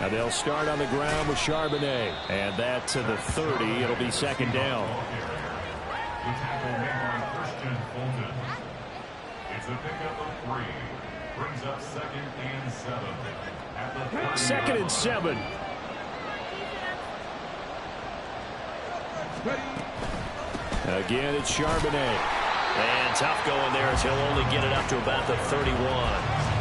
And they'll start on the ground with Charbonnet. And that to the 30. It'll be second down. It's a pickup of 3. Brings up 2nd and 7. Second and 7. Again, it's Charbonnet. And tough going there as he'll only get it up to about the 31.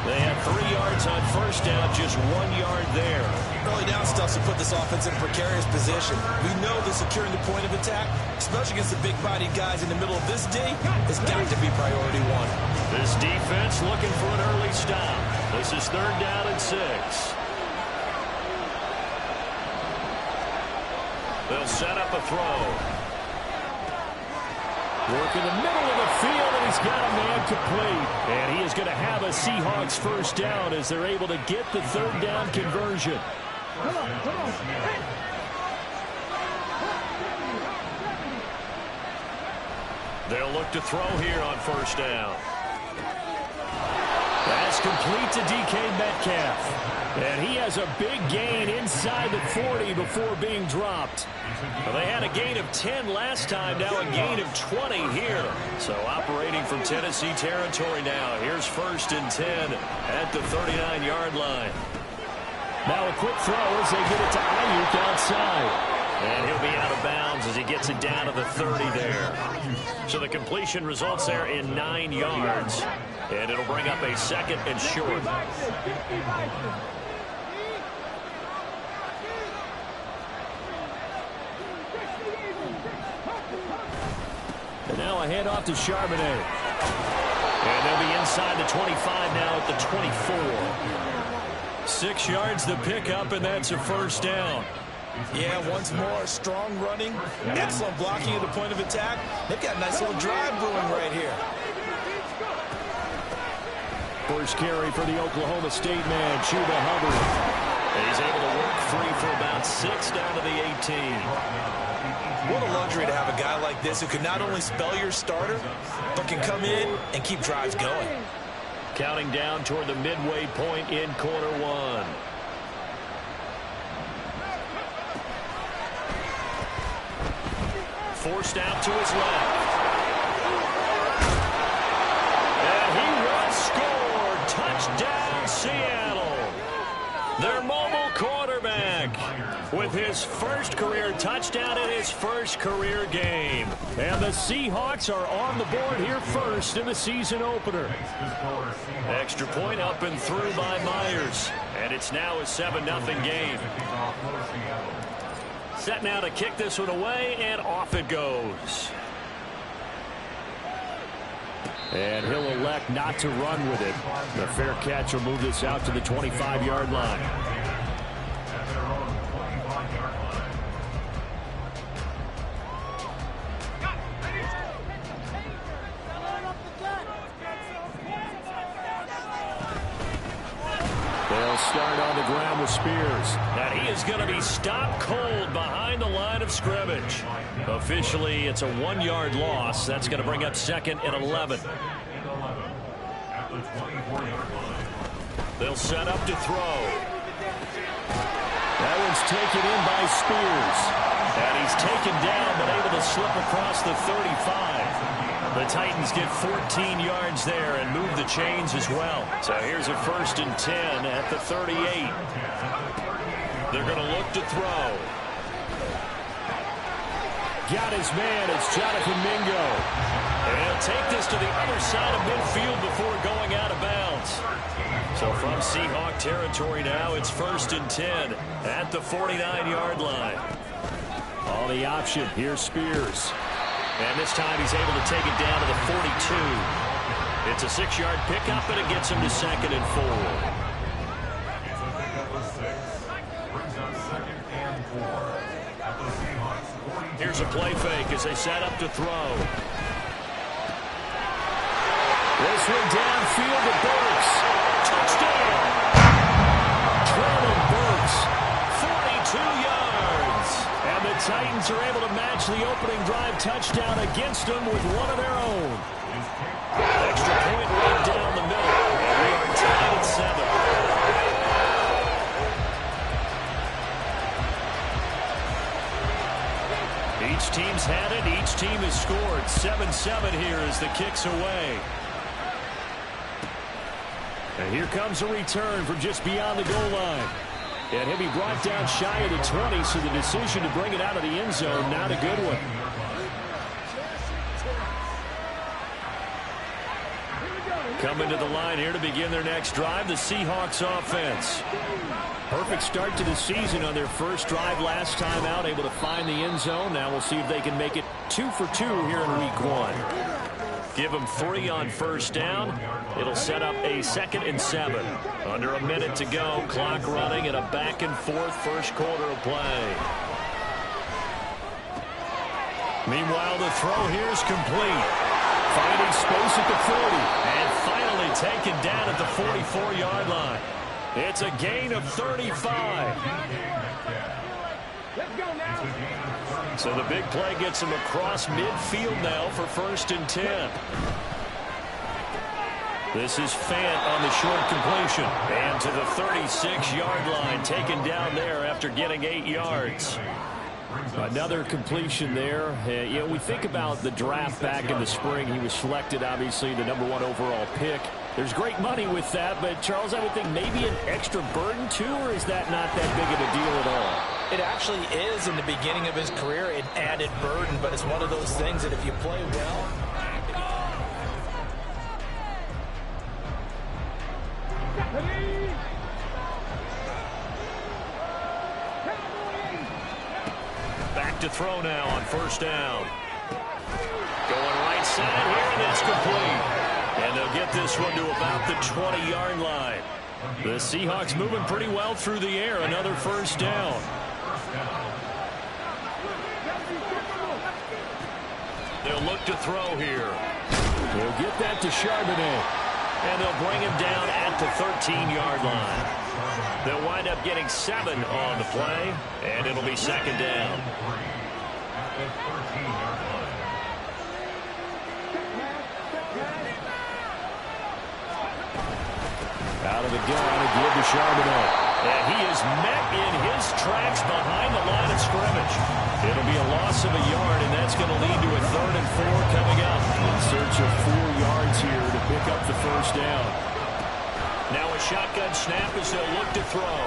They had 3 yards on first down, just 1 yard there. Early down stuff to put this offense in a precarious position. We know that securing the point of attack, especially against the big-bodied guys in the middle of this D, has got to be priority 1. This defense looking for an early stop. This is 3rd down and 6. They'll set up a throw. Work in the middle of the field, and he's got a man complete. And he is going to have a Seahawks first down as they're able to get the 3rd down conversion. They'll look to throw here on first down. Pass complete to DK Metcalf. And he has a big gain inside the 40 before being dropped. Well, they had a gain of 10 last time, now a gain of 20 here. So operating from Tennessee territory now. Here's 1st and 10 at the 39-yard line. Now a quick throw as they get it to Ayuk outside. And he'll be out of bounds as he gets it down to the 30 there. So the completion results there in 9 yards. And it'll bring up a 2nd and short. And now a handoff to Charbonnet. And they'll be inside the 25 now at the 24. 6 yards the pickup, and that's a first down. Yeah, once more, strong running, excellent blocking at the point of attack. They've got a nice little drive brewing right here. First carry for the Oklahoma State man, Chuba Hubbard. And he's able to work free for about 6 down to the 18. What a luxury to have a guy like this who can not only spell your starter, but can come in and keep drives going. Counting down toward the midway point in quarter 1. Forced out to his left. And he will score. Touchdown, Seattle. Their mobile quarterback with his first career touchdown in his first career game. And the Seahawks are on the board here first in the season opener. Extra point up and through by Myers. And it's now a 7-0 game. Set now to kick this one away, and off it goes. And he'll elect not to run with it. The fair catch will move this out to the 25-yard line. They'll start on the ground with Spears. And he is going to be stopped cold behind the line of scrimmage. Officially, it's a 1-yard loss. That's going to bring up 2nd and 11. They'll set up to throw. That one's taken in by Spears. And he's taken down but able to slip across the 35. The Titans get 14 yards there and move the chains as well. So here's a 1st and 10 at the 38. They're going to look to throw. Got his man. It's Jonathan Mingo. And he'll take this to the other side of midfield before going out of bounds. So from Seahawk territory now, it's 1st and 10 at the 49-yard line. On the option, here's Spears. And this time he's able to take it down to the 42. It's a 6-yard pickup, and it gets him to 2nd and 4. It's a pickup of 6. Brings up 2nd and 4 at the Seahawks 42. Here's a play fake as they set up to throw. This one downfield to Burks. Touchdown! Traylon Burks. 42 yards. And the Titans are able to match the opening drive touchdown against them with one of their own. Extra point right down the middle. And we are tied at 7. team has scored. 7-7 here as the kick's away. And here comes a return from just beyond the goal line. And he'll be brought down shy of the 20, so the decision to bring it out of the end zone, not a good one. Coming to the line here to begin their next drive, the Seahawks offense. Perfect start to the season on their first drive last time out, able to find the end zone. Now we'll see if they can make it 2 for 2 here in week 1. Give them 3 on first down. It'll set up a 2nd and 7. Under a minute to go, clock running, and a back and forth first quarter of play. Meanwhile, the throw here is complete. Finding space at the 40. And finally taken down at the 44-yard line. It's a gain of 35. So the big play gets him across midfield now for 1st and 10. This is Fant on the short completion. And to the 36-yard line, taken down there after getting 8 yards. Another completion there. You know, we think about the draft back in the spring. He was selected, obviously, the #1 overall pick. There's great money with that, but, Charles, I would think maybe an extra burden, too, or is that not that big of a deal at all? It actually is in the beginning of his career, an added burden, but it's one of those things that if you play well... Back to throw now on first down. Going right side here, and it's complete. And they'll get this one to about the 20-yard line. The Seahawks moving pretty well through the air. Another first down. They'll look to throw here. They'll get that to Charbonnet. And they'll bring him down at the 13-yard line. They'll wind up getting 7 on the play, and it'll be 2nd down. Out of the gun, a give to Charbonnet. And he is met in his tracks behind the line of scrimmage. It'll be a loss of a yard, and that's going to lead to a 3rd and 4 coming up. In search of 4 yards here to pick up the first down. Now a shotgun snap as they'll look to throw.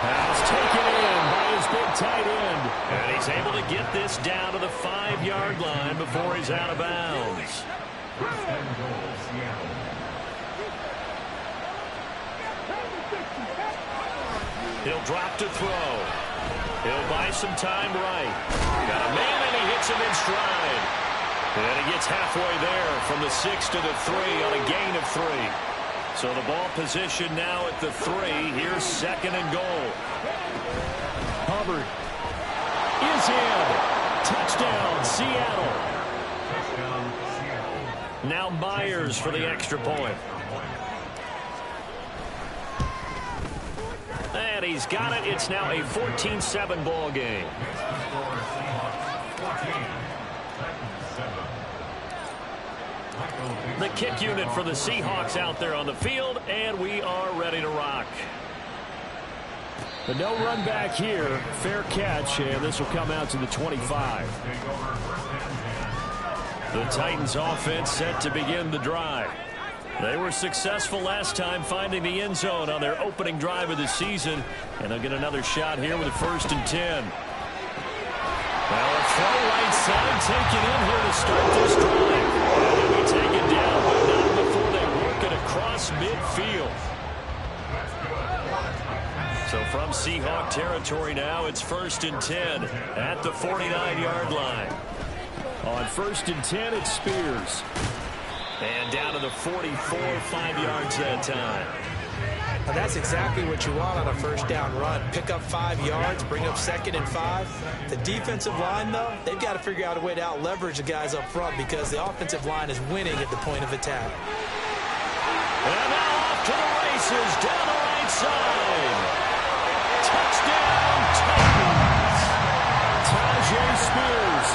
Pass taken in by his big tight end. And he's able to get this down to the 5-yard line before he's out of bounds. He'll drop to throw. He'll buy some time right. Got a man, and he hits him in stride. And he gets halfway there from the 6 to the 3 on a gain of 3. So the ball position now at the 3. Here's 2nd and goal. Hubbard is in. Touchdown, Seattle. Now Myers for the extra point. And he's got it. It's now a 14-7 ball game. The kick unit for the Seahawks out there on the field, and we are ready to rock. The no run back here, fair catch, and this will come out to the 25. The Titans offense set to begin the drive. They were successful last time finding the end zone on their opening drive of the season, and they'll get another shot here with a 1st and 10. Well, a throw right side taken in here to start this drive. They'll be taken down, but not before they work it across midfield. So from Seahawk territory now, it's 1st and 10 at the 49-yard line. On 1st and 10, it's Spears. And down to the 44, 5 yards that time. Now that's exactly what you want on a first down run. Pick up 5 yards, bring up 2nd and 5. The defensive line, though, they've got to figure out a way to out-leverage the guys up front because the offensive line is winning at the point of attack. And now off to the races, down the right side. Touchdown, Titans. Tajay Spears,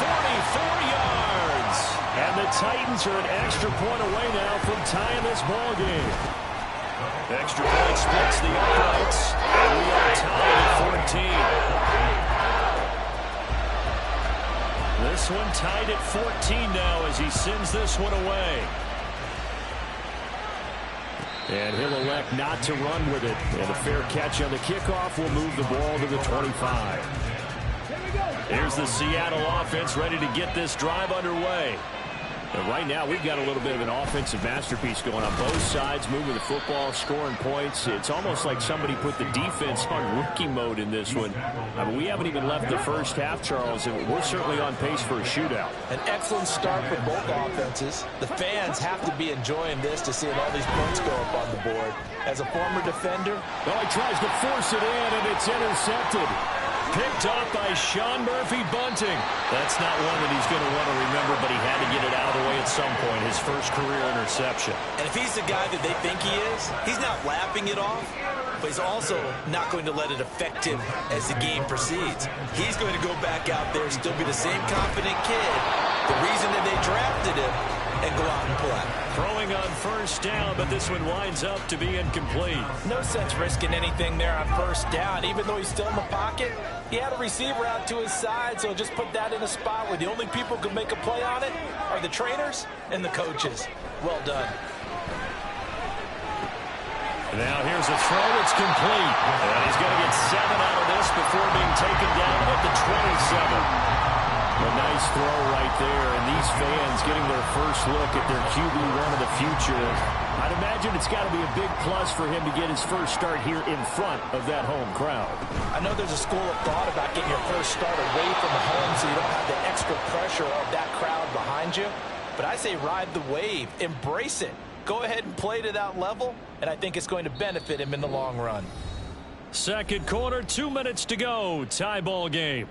44 yards. And the Titans are an extra point away now from tying this ball game. Extra point splits the uprights, and we are tied at 14. This one tied at 14 now as he sends this one away. And he'll elect not to run with it. And a fair catch on the kickoff will move the ball to the 25. Here's the Seattle offense ready to get this drive underway. And right now, we've got a little bit of an offensive masterpiece going on both sides, moving the football, scoring points. It's almost like somebody put the defense on rookie mode in this one. I mean, we haven't even left the first half, Charles, and we're certainly on pace for a shootout. An excellent start for both offenses. The fans have to be enjoying this to see all these points go up on the board. As a former defender, oh, he tries to force it in, and it's intercepted. Picked off by Sean Murphy-Bunting. That's not one that he's going to want to remember, but he had to get it out of the way at some point, his first career interception. And if he's the guy that they think he is, he's not laughing it off, but he's also not going to let it affect him as the game proceeds. He's going to go back out there, still be the same confident kid, the reason that they drafted him, and go out and play. Throwing on first down, but this one winds up to be incomplete. No sense risking anything there on first down. Even though he's still in the pocket, he had a receiver out to his side, so just put that in a spot where the only people who can make a play on it are the trainers and the coaches. Well done. Now here's a throw. It's complete. And he's going to get 7 out of this before being taken down at the 27. A nice throw right there, and these fans getting their first look at their QB1 of the future. I'd imagine it's got to be a big plus for him to get his first start here in front of that home crowd. I know there's a school of thought about getting your first start away from the home so you don't have the extra pressure of that crowd behind you. But I say ride the wave. Embrace it. Go ahead and play to that level, and I think it's going to benefit him in the long run. Second quarter, 2 minutes to go. Tie ball game.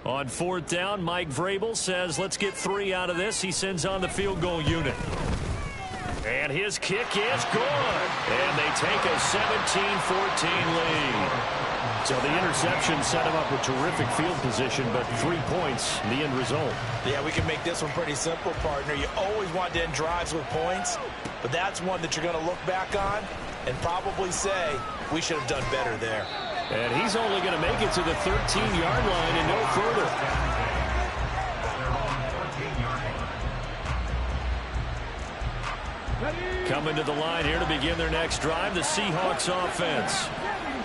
On fourth down, Mike Vrabel says, let's get 3 out of this. He sends on the field goal unit. And his kick is good. And they take a 17-14 lead. So the interception set him up with terrific field position, but 3 points, the end result. Yeah, we can make this one pretty simple, partner. You always want to end drives with points, but that's one that you're going to look back on and probably say, we should have done better there. And he's only going to make it to the 13-yard line and no further. Coming to the line here to begin their next drive, the Seahawks offense.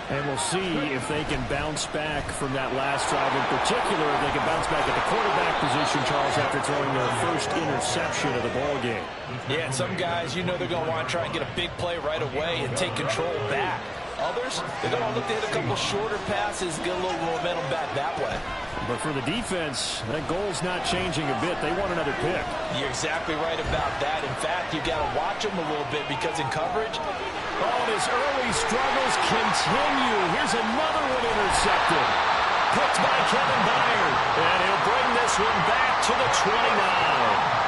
And we'll see if they can bounce back from that last drive. In particular, if they can bounce back at the quarterback position, Charles, after throwing their first interception of the ball game. Yeah, and some guys, you know they're going to want to try and get a big play right away and take control back. Others, they're going to look to hit a couple shorter passes, get a little momentum back that way. But for the defense, that goal's not changing a bit. They want another pick. You're exactly right about that. In fact, you got to watch them a little bit because in coverage, his early struggles continue. Here's another one intercepted. Picked by Kevin Byard. And he'll bring this one back to the 29.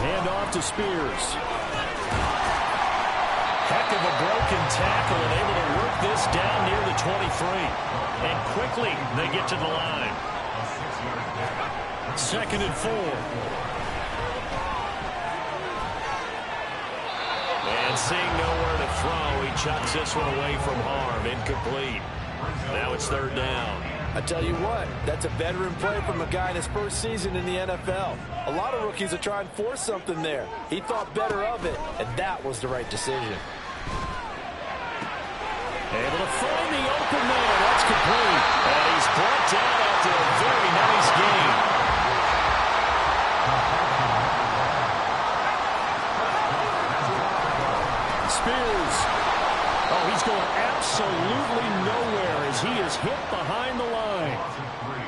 Hand off to Spears. Heck of a broken tackle and able to work this down near the 23. And quickly they get to the line. 2nd and 4. And seeing nowhere to throw, he chucks this one away from harm. Incomplete. Now it's 3rd down. I tell you what, that's a veteran play from a guy in his first season in the NFL. A lot of rookies are trying to force something there. He thought better of it, and that was the right decision. Able to find the open man. That's complete. And he's brought down after a very nice game. Spears. Oh, he's going absolutely nowhere as he is hit behind the line.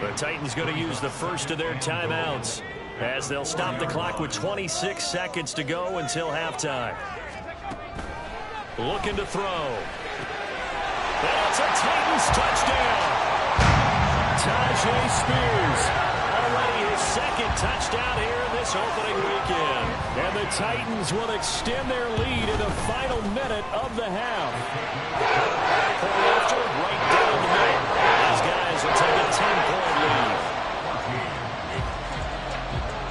The Titans going to use the first of their timeouts as they'll stop the clock with 26 seconds to go until halftime. Looking to throw. That's a Titans touchdown. Tajay Spears. Already his 2nd touchdown here in this opening weekend. And the Titans will extend their lead in the final minute of the half. After right down the middle. These guys will take a 10-point lead.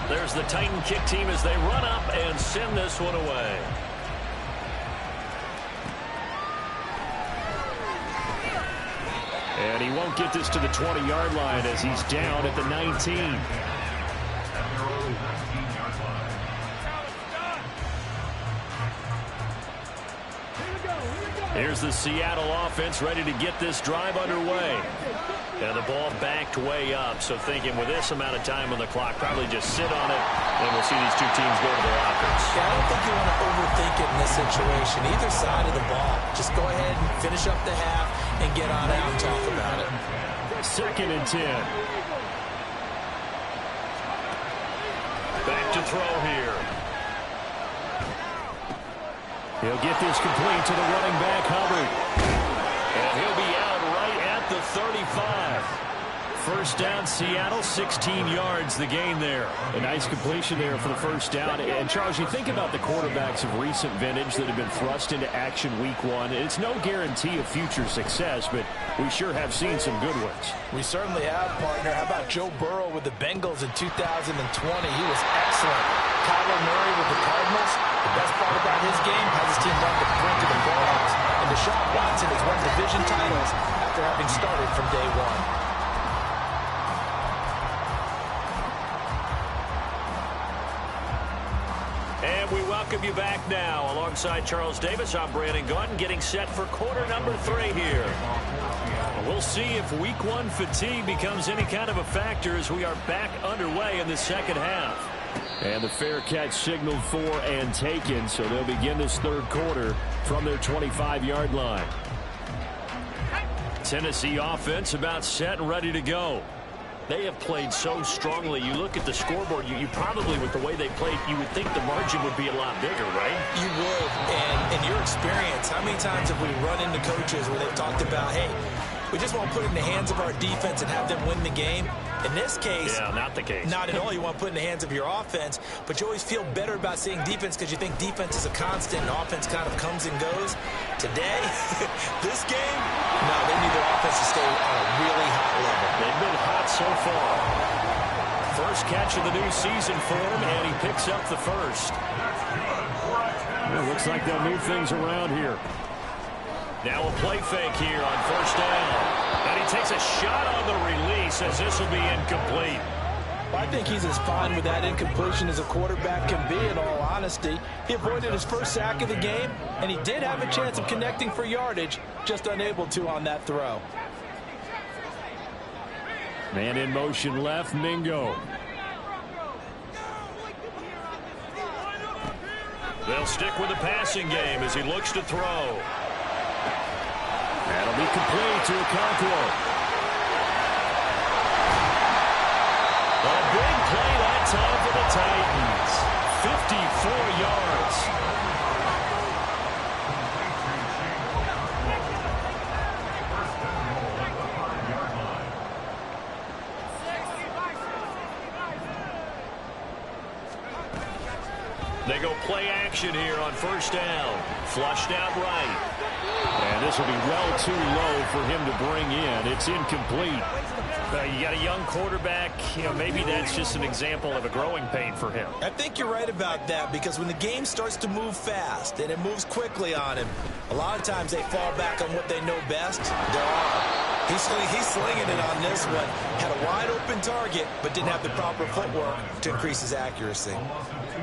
There's the Titan kick team as they run up and send this one away. And he won't get this to the 20-yard line as he's down at the 19. Here's the Seattle offense ready to get this drive underway. And the ball backed way up, so thinking with this amount of time on the clock, probably just sit on it, and we'll see these two teams go to the lockers. Yeah, I don't think you want to overthink it in this situation. Either side of the ball. Just go ahead and finish up the half and get on out and talk about it. 2nd and 10. Back to throw here. He'll get this complete to the running back, Hubbard. And he'll be out right at the 35. First down, Seattle, 16 yards, the gain there. A nice completion there for the first down. And, Charles, you think about the quarterbacks of recent vintage that have been thrust into action week 1. It's no guarantee of future success, but we sure have seen some good ones. We certainly have, partner. How about Joe Burrow with the Bengals in 2020? He was excellent. Kyler Murray with the Cardinals. The best part about his game has his team run the brink of the playoffs. And Deshaun Watson has won division titles after having started from day 1. And we welcome you back now. Alongside Charles Davis, I'm Brandon Gaudin, getting set for quarter number 3 here. We'll see if week 1 fatigue becomes any kind of a factor as we are back underway in the second half. And the fair catch signaled for and taken, so they'll begin this third quarter from their 25-yard line. Tennessee offense about set and ready to go. They have played so strongly. You look at the scoreboard, you probably, with the way they played, you would think the margin would be a lot bigger, right? You would. And in your experience, how many times have we run into coaches where they've talked about, hey, we just want to put it in the hands of our defense and have them win the game? In this case, yeah, not the case. Not at all. You want to put it in the hands of your offense, but you always feel better about seeing defense because you think defense is a constant and offense kind of comes and goes. Today, this game, no, they need their offense to stay on a really high level. They've been hot so far. First catch of the new season for him, and he picks up the first. Well, looks like they'll move things around here. Now a play fake here on first down. And he takes a shot on the release as this will be incomplete. Well, I think he's as fine with that incompletion as a quarterback can be, in all honesty. He avoided his first sack of the game, and he did have a chance of connecting for yardage, just unable to on that throw. Man in motion left, Mingo. They'll stick with the passing game as he looks to throw. That'll be complete to Okonkwo. A big play that time for the Titans. 54 yards. They go play action here on first down. Flushed out right. And this will be well too low for him to bring in. It's incomplete. You got a young quarterback. You know, maybe that's just an example of a growing pain for him. I think you're right about that, because when the game starts to move fast and it moves quickly on him, a lot of times they fall back on what they know best, their arm. He's slinging it on this one. Had a wide open target, but didn't have the proper footwork to increase his accuracy.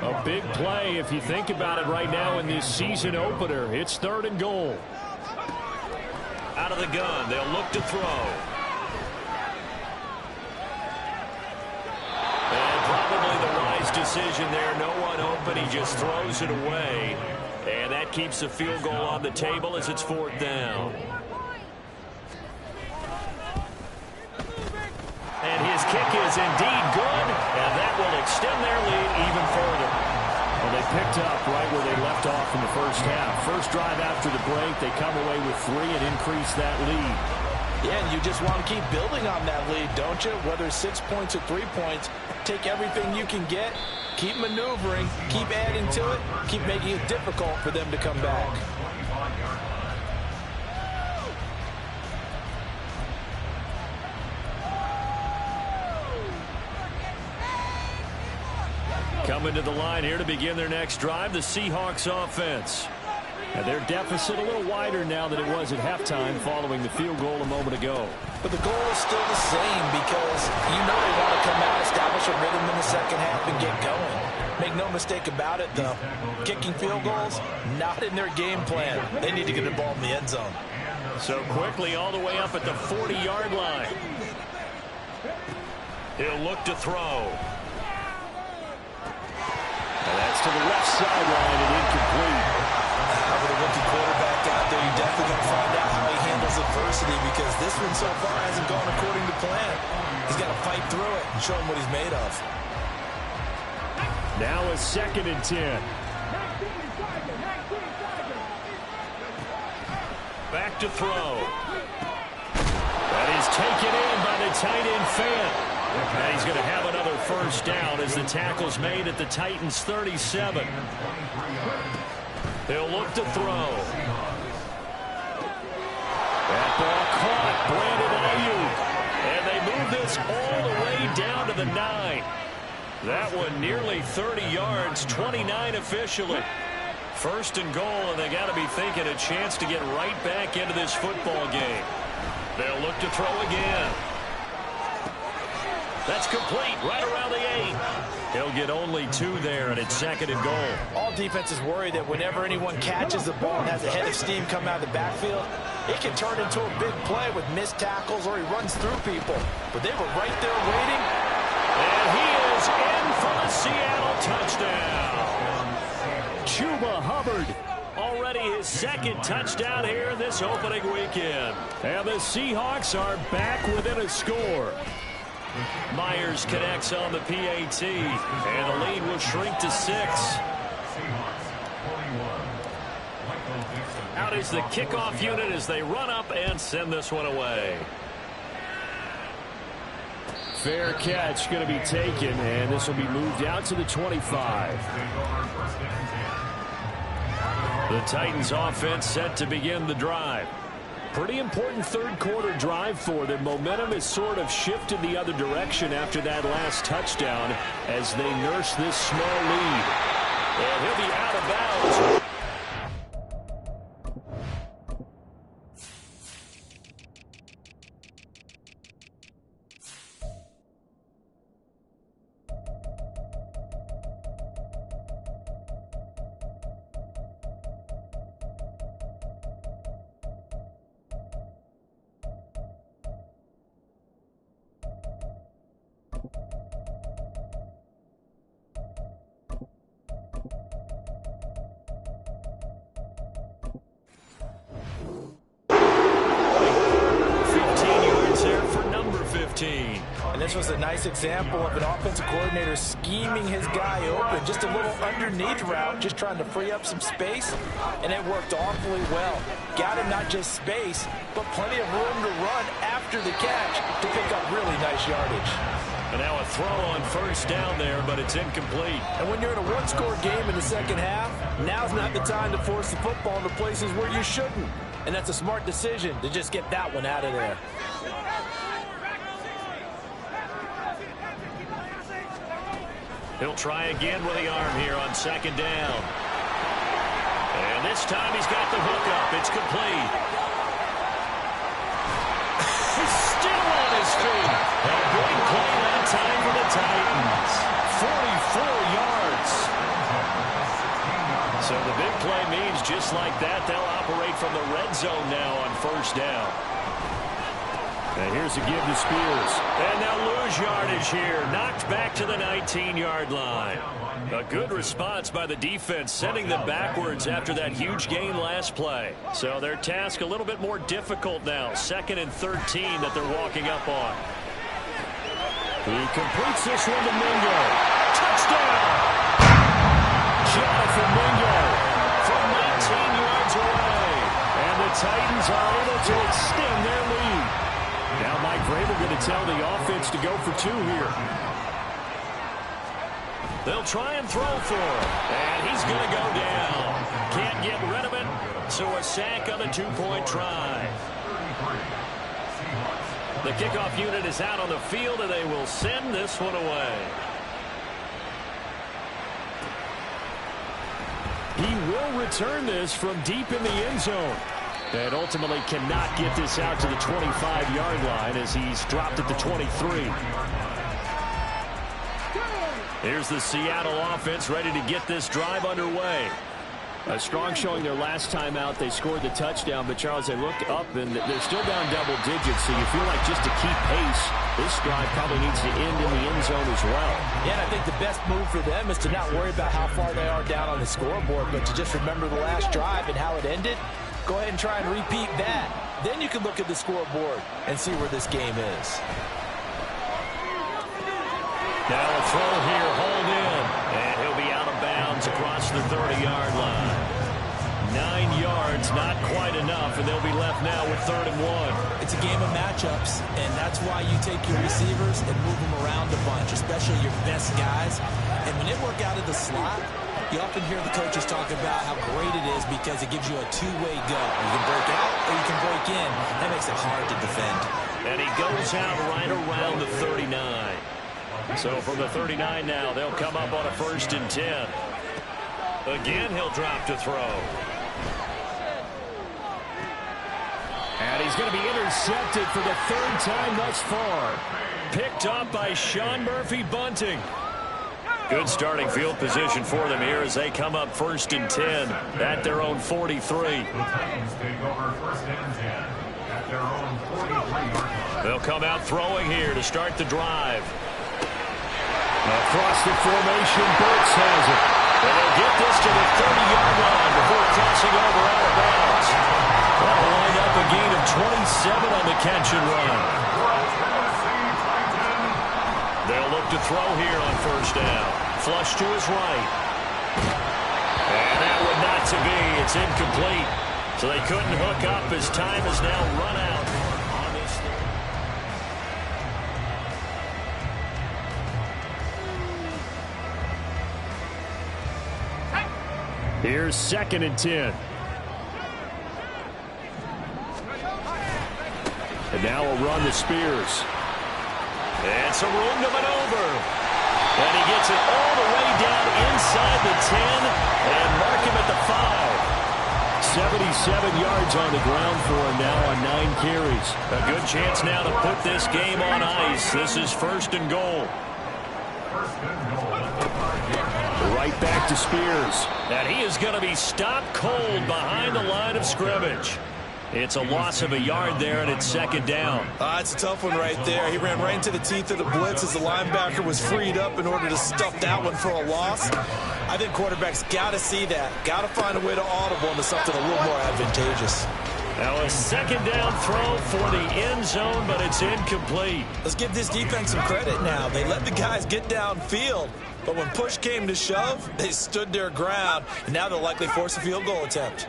A big play if you think about it right now in this season opener. It's 3rd and goal. Out of the gun, they'll look to throw. And probably the wise decision there. No one open. He just throws it away. And that keeps the field goal on the table as it's 4th down. And his kick is indeed good. And that will extend their lead even further. Well, they picked up right where they left off in the first half. First drive after the break, they come away with 3 and increase that lead. Yeah, and you just want to keep building on that lead, don't you? Whether it's 6 points or 3 points, take everything you can get, keep maneuvering, keep adding to it, keep making it difficult for them to come back. Coming to the line here to begin their next drive, the Seahawks offense. And their deficit a little wider now than it was at halftime following the field goal a moment ago. But the goal is still the same because you know they want to come out, establish a rhythm in the second half, and get going. Make no mistake about it, though. Kicking field goals, not in their game plan. They need to get the ball in the end zone. So quickly all the way up at the 40-yard line. He'll look to throw. And that's to the left sideline and incomplete. With a rookie quarterback out there, you're definitely going to find out how he handles adversity because this one so far hasn't gone according to plan. He's got to fight through it and show him what he's made of. Now a 2nd and 10. Back to throw. That is taken in by the tight end Fant. And he's going to have another first down as the tackle's made at the Titans' 37. They'll look to throw. That ball caught. Brandon Ayuk. And they move this all the way down to the 9. That one nearly 30 yards, 29 officially. 1st and goal, and they got to be thinking a chance to get right back into this football game. They'll look to throw again. That's complete right around the 8. He'll get only 2 there, and it's 2nd and goal. All defenses worry that whenever anyone catches the ball and has a head of steam come out of the backfield, it can turn into a big play with missed tackles or he runs through people. But they were right there waiting. And he is in for the Seattle touchdown. Chuba Hubbard. Already his 2nd touchdown here in this opening weekend. And the Seahawks are back within a score. Myers connects on the PAT, and the lead will shrink to 6. Out is the kickoff unit as they run up and send this one away. Fair catch going to be taken, and this will be moved out to the 25. The Titans offense set to begin the drive. Pretty important 3rd quarter drive for them. Momentum has sort of shifted the other direction after that last touchdown as they nurse this small lead. And he'll be out of bounds. And this was a nice example of an offensive coordinator scheming his guy open. Just a little underneath route, just trying to free up some space, and it worked awfully well. Got him not just space, but plenty of room to run after the catch to pick up really nice yardage. And now a throw on 1st down there, but it's incomplete. And when you're in a one-score game in the second half, now's not the time to force the football into places where you shouldn't. And that's a smart decision to just get that one out of there. He'll try again with the arm here on 2nd down. And this time he's got the hook up. It's complete. He's still on his feet. A big play that time for the Titans. 44 yards. So the big play means just like that, they'll operate from the red zone now on 1st down. And here's a give to Spears. And they'll lose yardage here. Knocked back to the 19-yard line. A good response by the defense, sending them backwards after that huge gain last play. So their task a little bit more difficult now. 2nd and 13 that they're walking up on. He completes this one to Mingo. Touchdown! Jonathan Mingo from 19 yards away. And the Titans are able to extend their lead. Now Mike Vrabel going to tell the offense to go for 2 here. They'll try and throw for him. And he's going to go down. Can't get rid of it. So a sack on the 2-point try. The kickoff unit is out on the field, and they will send this one away. He will return this from deep in the end zone. And ultimately cannot get this out to the 25-yard line as he's dropped at the 23. Here's the Seattle offense ready to get this drive underway. A strong showing their last time out. They scored the touchdown, but Charles, they looked up and they're still down double digits, so you feel like just to keep pace, this drive probably needs to end in the end zone as well. Yeah, and I think the best move for them is to not worry about how far they are down on the scoreboard, but to just remember the last drive and how it ended. Go ahead and try and repeat that. Then you can look at the scoreboard and see where this game is. Now a throw here, hold in, and he'll be out of bounds across the 30-yard line. 9 yards, not quite enough, and they'll be left now with 3rd and 1. It's a game of matchups, and that's why you take your receivers and move them around a bunch, especially your best guys. And when they work out of the slot, you often hear the coaches talk about how great it is because it gives you a two-way go. You can break out or you can break in. That makes it hard to defend. And he goes out right around the 39. So from the 39 now, they'll come up on a 1st and 10. Again, he'll drop to throw. And he's going to be intercepted for the 3rd time thus far. Picked up by Sean Murphy-Bunting. Good starting field position for them here as they come up 1st and 10 at their own 43. The Titans take over 1st and 10 at their own 43-yard line. They'll come out throwing here to start the drive. Across the formation, Burks has it. And they'll get this to the 30-yard line before crossing over out of bounds. That'll wind up a gain of 27 on the catch and run. They'll look to throw here on 1st down. Flush to his right. And that one not to be. It's incomplete. So they couldn't hook up as time has now run out on this. Here's 2nd and 10. And now a run to Spears. And some room to maneuver. And he gets it all the way down inside the 10 and mark him at the 5. 77 yards on the ground for him now on 9 carries. A good chance now to put this game on ice. This is 1st and goal. Right back to Spears. And he is going to be stopped cold behind the line of scrimmage. It's a loss of a yard there, and it's 2nd down. It's a tough one right there. He ran right into the teeth of the blitz as the linebacker was freed up in order to stuff that one for a loss. I think quarterbacks got to see that. Got to find a way to audible into something a little more advantageous. Now a 2nd down throw for the end zone, but it's incomplete. Let's give this defense some credit now. They let the guys get downfield, but when push came to shove, they stood their ground, and now they'll likely force a field goal attempt.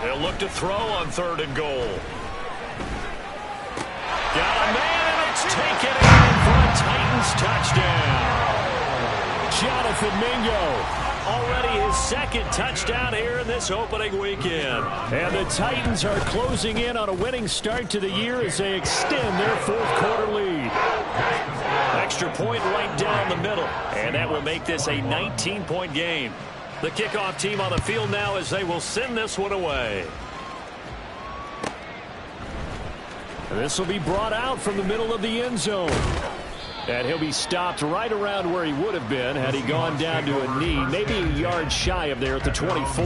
They'll look to throw on 3rd and goal. Got a man, and it's taken in for a Titans touchdown. Jonathan Mingo. Already his 2nd touchdown here in this opening weekend. And the Titans are closing in on a winning start to the year as they extend their 4th quarter lead. Extra point right down the middle. And that will make this a 19-point game. The kickoff team on the field now as they will send this one away. This will be brought out from the middle of the end zone. And he'll be stopped right around where he would have been had he gone down to a knee, maybe a yard shy of there at the 24.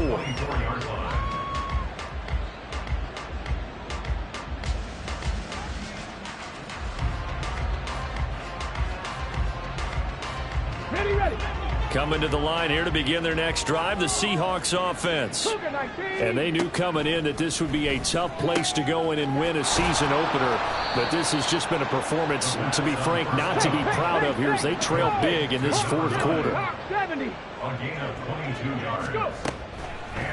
Ready. Coming to the line here to begin their next drive, the Seahawks offense. And they knew coming in that this would be a tough place to go in and win a season opener. But this has just been a performance, to be frank, not to be proud of here as they trail big in this 4th quarter. A gain of 22 yards.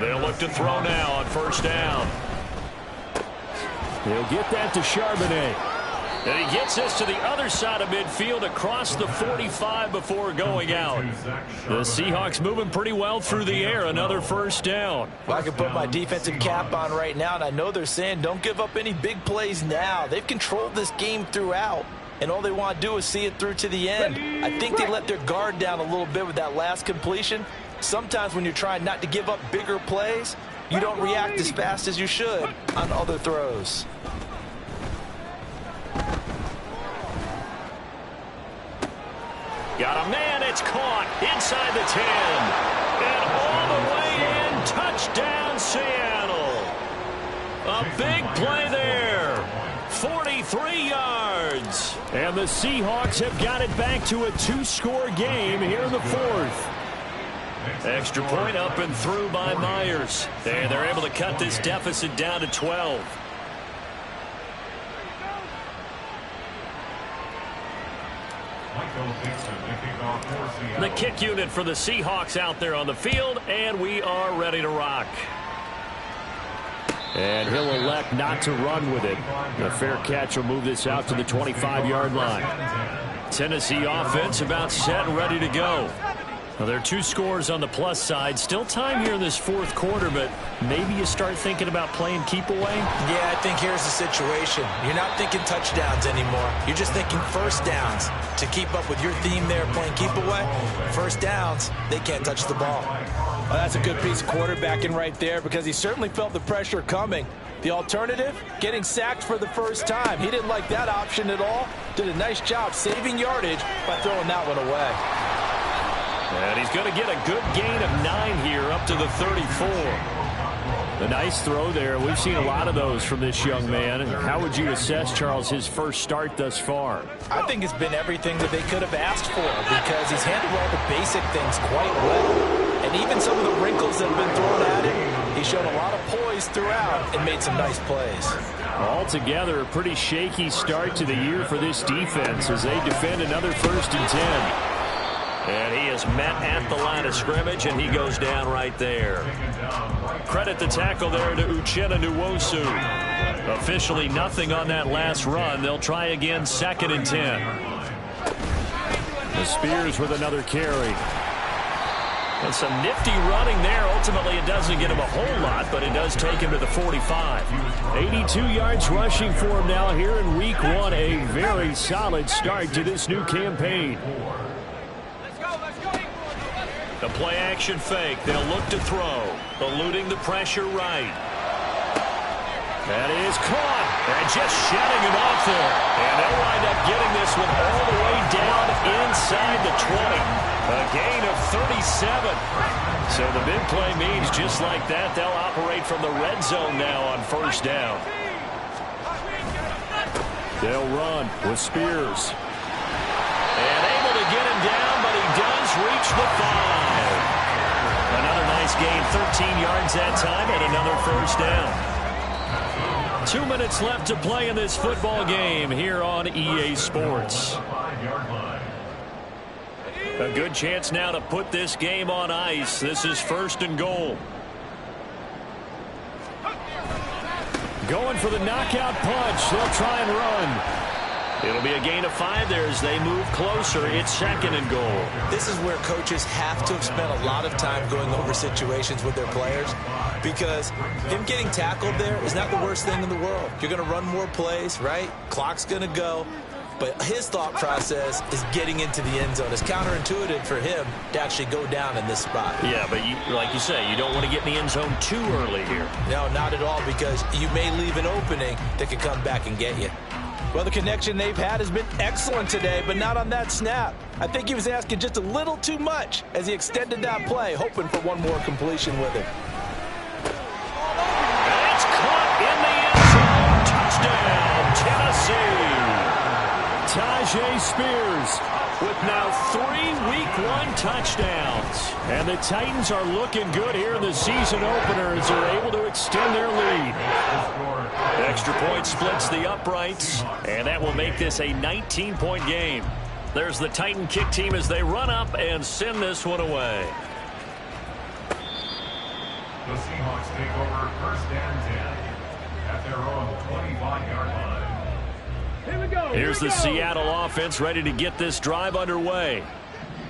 They'll look to throw now on 1st down. They'll get that to Charbonnet. And he gets this to the other side of midfield across the 45 before going out. The Seahawks moving pretty well through the air. Another 1st down. Well, I can put my defensive cap on right now, and I know they're saying don't give up any big plays now. They've controlled this game throughout. and all they want to do is see it through to the end. I think they let their guard down a little bit with that last completion. Sometimes when you're trying not to give up bigger plays, you don't react as fast as you should on other throws. Got a man, it's caught inside the 10. And all the way in, touchdown Seattle. A big play there. 43 yards. And the Seahawks have got it back to a 2-score game here in the 4th. Extra point up and through by Myers. And they're able to cut this deficit down to 12. The kick unit for the Seahawks out there on the field, and we are ready to rock. And he'll elect not to run with it. A fair catch will move this out to the 25-yard line. Tennessee offense about set and ready to go. Well, there are 2 scores on the plus side. Still time here in this 4th quarter, but maybe you start thinking about playing keep away? Yeah, I think here's the situation. You're not thinking touchdowns anymore. You're just thinking first downs. To keep up with your theme there, playing keep away, first downs, they can't touch the ball. Well, that's a good piece of quarterbacking right there because he certainly felt the pressure coming. The alternative, getting sacked for the first time. He didn't like that option at all. Did a nice job saving yardage by throwing that one away. And he's going to get a good gain of 9 here up to the 34. A nice throw there. We've seen a lot of those from this young man. How would you assess, Charles, his first start thus far? I think it's been everything that they could have asked for because he's handled all the basic things quite well. And even some of the wrinkles that have been thrown at him, he's shown a lot of poise throughout and made some nice plays. Altogether, a pretty shaky start to the year for this defense as they defend another 1st and 10. And he is met at the line of scrimmage, and he goes down right there. Credit the tackle there to Uchenna Nwosu. Officially nothing on that last run. They'll try again 2nd and 10. The Spears with another carry. And some nifty running there. Ultimately, it doesn't get him a whole lot, but it does take him to the 45. 82 yards rushing for him now here in week 1. A very solid start to this new campaign. The play-action fake. They'll look to throw. Eluding the pressure right. That is caught. And just shedding it off there. And they'll wind up getting this one all the way down inside the 20. A gain of 37. So the big play means just like that, they'll operate from the red zone now on 1st down. They'll run with Spears. And able to get him down, but he does reach the 5. Another nice gain, 13 yards that time, and another 1st down. 2 minutes left to play in this football game here on EA Sports. A good chance now to put this game on ice. This is 1st and goal. Going for the knockout punch. They'll try and run. It'll be a gain of 5 there as they move closer. It's 2nd and goal. This is where coaches have to have spent a lot of time going over situations with their players because him getting tackled there is not the worst thing in the world. You're going to run more plays, right? Clock's going to go. But his thought process is getting into the end zone. It's counterintuitive for him to actually go down in this spot. Yeah, but like you say, you don't want to get in the end zone too early here. No, not at all, because you may leave an opening that could come back and get you. Well, the connection they've had has been excellent today, but not on that snap. I think he was asking just a little too much as he extended that play, hoping for one more completion with it. And it's caught in the end zone. Touchdown, Tennessee. Tajay Spears with now 3 Week 1 touchdowns. And the Titans are looking good here in the season opener as they're able to extend their lead. Extra point splits the uprights, and that will make this a 19-point game. There's the Titan kick team as they run up and send this one away. The Seahawks take over 1st and 10 at their own 25-yard line. Here's the Seattle offense ready to get this drive underway.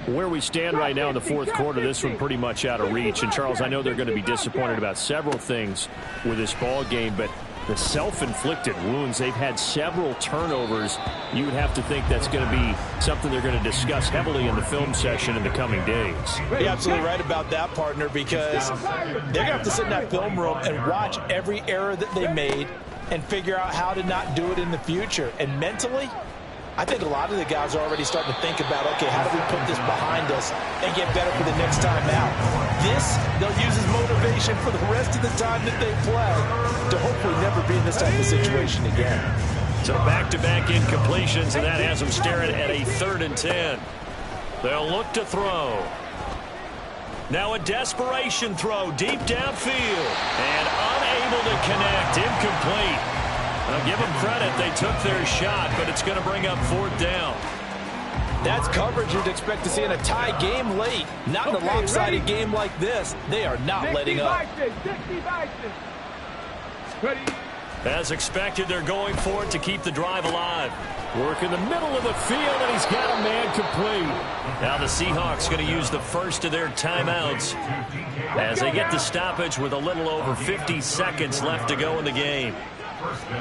Where we stand right now in the 4th quarter, this one pretty much out of reach. And, Charles, I know they're going to be disappointed about several things with this ball game, but The self-inflicted wounds, they've had several turnovers. You would have to think that's going to be something they're going to discuss heavily in the film session in the coming days. You're absolutely right about that, partner, because they're going to have to sit in that film room and watch every error that they made and figure out how to not do it in the future. And mentally, I think a lot of the guys are already starting to think about, okay, how do we put this behind us and get better for the next time out? This, they'll use as motivation for the rest of the time that they play to hopefully never be in this type of situation again. So back-to-back incompletions, and that has them staring at a 3rd and 10. They'll look to throw. Now a desperation throw deep downfield. And unable to connect. Incomplete. I'll give them credit. They took their shot, but it's going to bring up 4th down. That's coverage you'd expect to see in a tie game late. Not in a lopsided game like this. They are not letting up. As expected, they're going for it to keep the drive alive. Work in the middle of the field, and he's got a man complete. Now the Seahawks going to use the first of their timeouts as they get the stoppage with a little over 50 seconds left to go in the game.